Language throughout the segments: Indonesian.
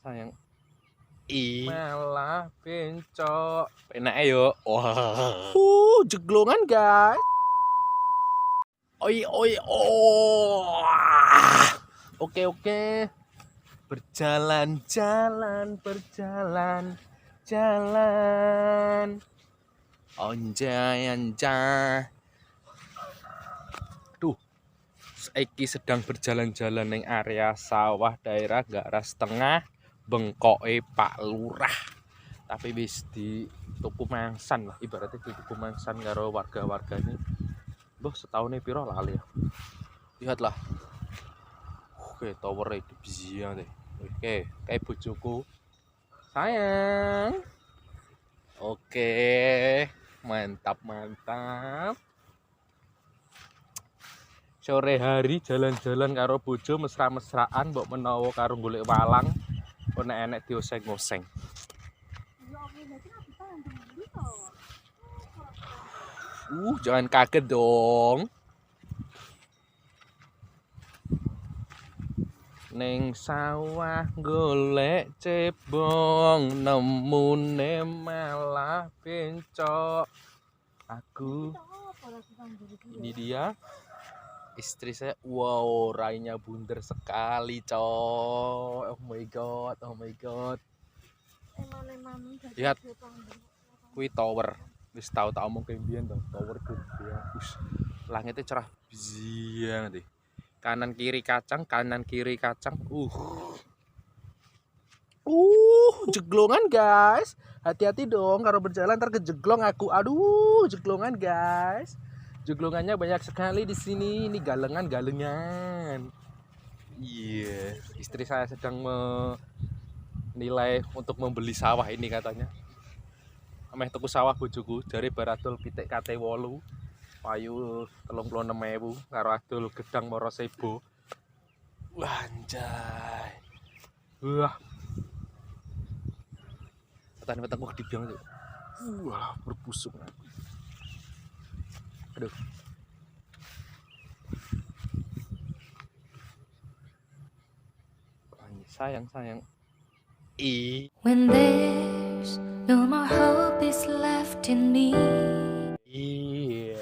sayang. Malah bencok. Enak ayo. Wah. Jeglongan guys. Oi oi oh. Oke. Berjalan-jalan. Anjay. Duh. Saiki sedang berjalan-jalan ning area sawah daerah Garas Tengah bengkoke Pak Lurah. Tapi wis di tuku mangsan lah, ibaratnya di tuku mangsan karo warga-warga ini. Mbah setahun piro lali ya. Lihatlah. Oke, tower itu biang deh. Oke, kayak bojoku. Sayang. Oke, mantap. Sore hari jalan-jalan karo bojo mesra-mesraan mbok menawa karo golek walang kok enek dioseng-oseng. Jangan kaget dong. Neng sawah golek cebong nemune malah bencok. Ini dia istri saya. Wow, rainya bunder sekali, coy. Oh my god. Lihat. Kui tower. Wis tau tak omong ke mbiyen to, tower gede. Langitnya cerah biang deh. Kanan kiri kacang. Jeglongan guys. Hati-hati dong kalau berjalan ntar kejeglong aku. Aduh, jeglongan guys. Jeglongannya banyak sekali di sini. Ini galengan. Iya, istri saya sedang menilai untuk membeli sawah ini katanya. Ameh tuku sawah bojoku, jare baradol pitik kate 8. Payu 36.000 karo adol gedang moro sebo. Wah, anjay. Wah. Petang-petang kok dibiang tuh. Wah, berbusuk. Aduh. Sayang. When there's no more hope is left in me. Iya.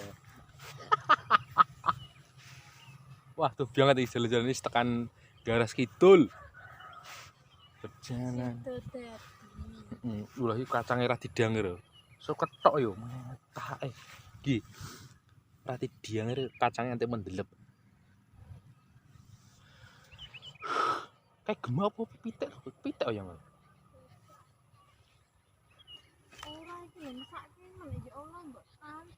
Wah, tuh biang tadi jalan-jalan ini tekan Garas Kidul. Berjalan. Ulah iki kacange ra didang lho. So ketok yo metake. Nggih. Ra didang kacange anti mendelep. Kayak gemah apa pitik ya ngono. Ora iki lho mesake malah ya Allah mbok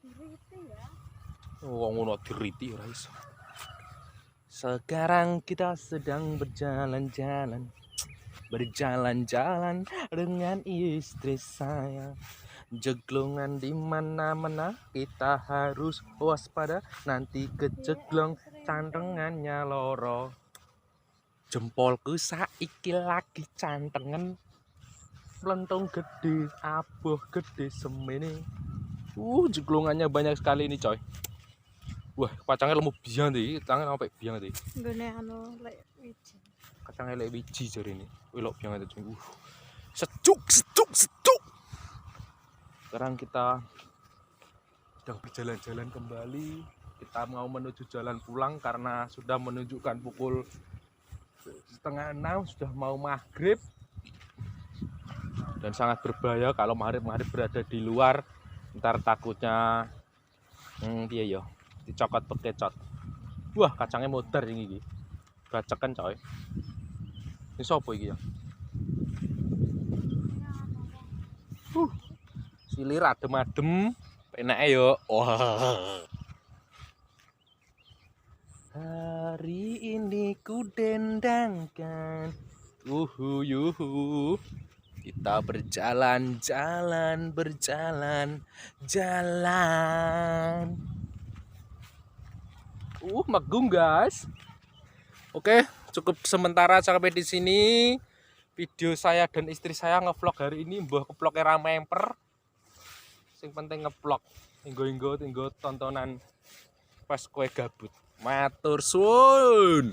diriti ya. Oh, ngono diriti ora iso. Sekarang kita sedang berjalan-jalan dengan istri saya. Jeglongan di mana-mana kita harus waspada, nanti kejeglong cantengannya loro. Jempolku saiki lagi cantengan plentung gede, aboh gede semene. Jeglongannya banyak sekali ini coy. Wah, kacangnya lemu biang deh, tangan sampai biang deh. Gone anu lek wiji. Kacangnya lek wiji jare ini. Wilok biang itu coy. Sejuk. Sekarang kita sedang berjalan-jalan kembali. Kita mau menuju jalan pulang karena sudah menunjukkan pukul 5:30, sudah mau maghrib. Dan sangat berbahaya kalau maghrib berada di luar. Ntar takutnya dia yo dicokot bekecot. Wah, kacangnya modar ini. Gacekan coy. Ini sopo iki ya? Silir adem-adem, enak yo. Wah. Hari ini ku dendangkan. Yuhu. Kita berjalan. Magung guys. Oke, cukup sementara sampai di sini. Video saya dan istri saya ngevlog hari ini, mbah keploknya ramemper. Sing penting ngevlog, tinggo tontonan pas kowe gabut. Matur suwun.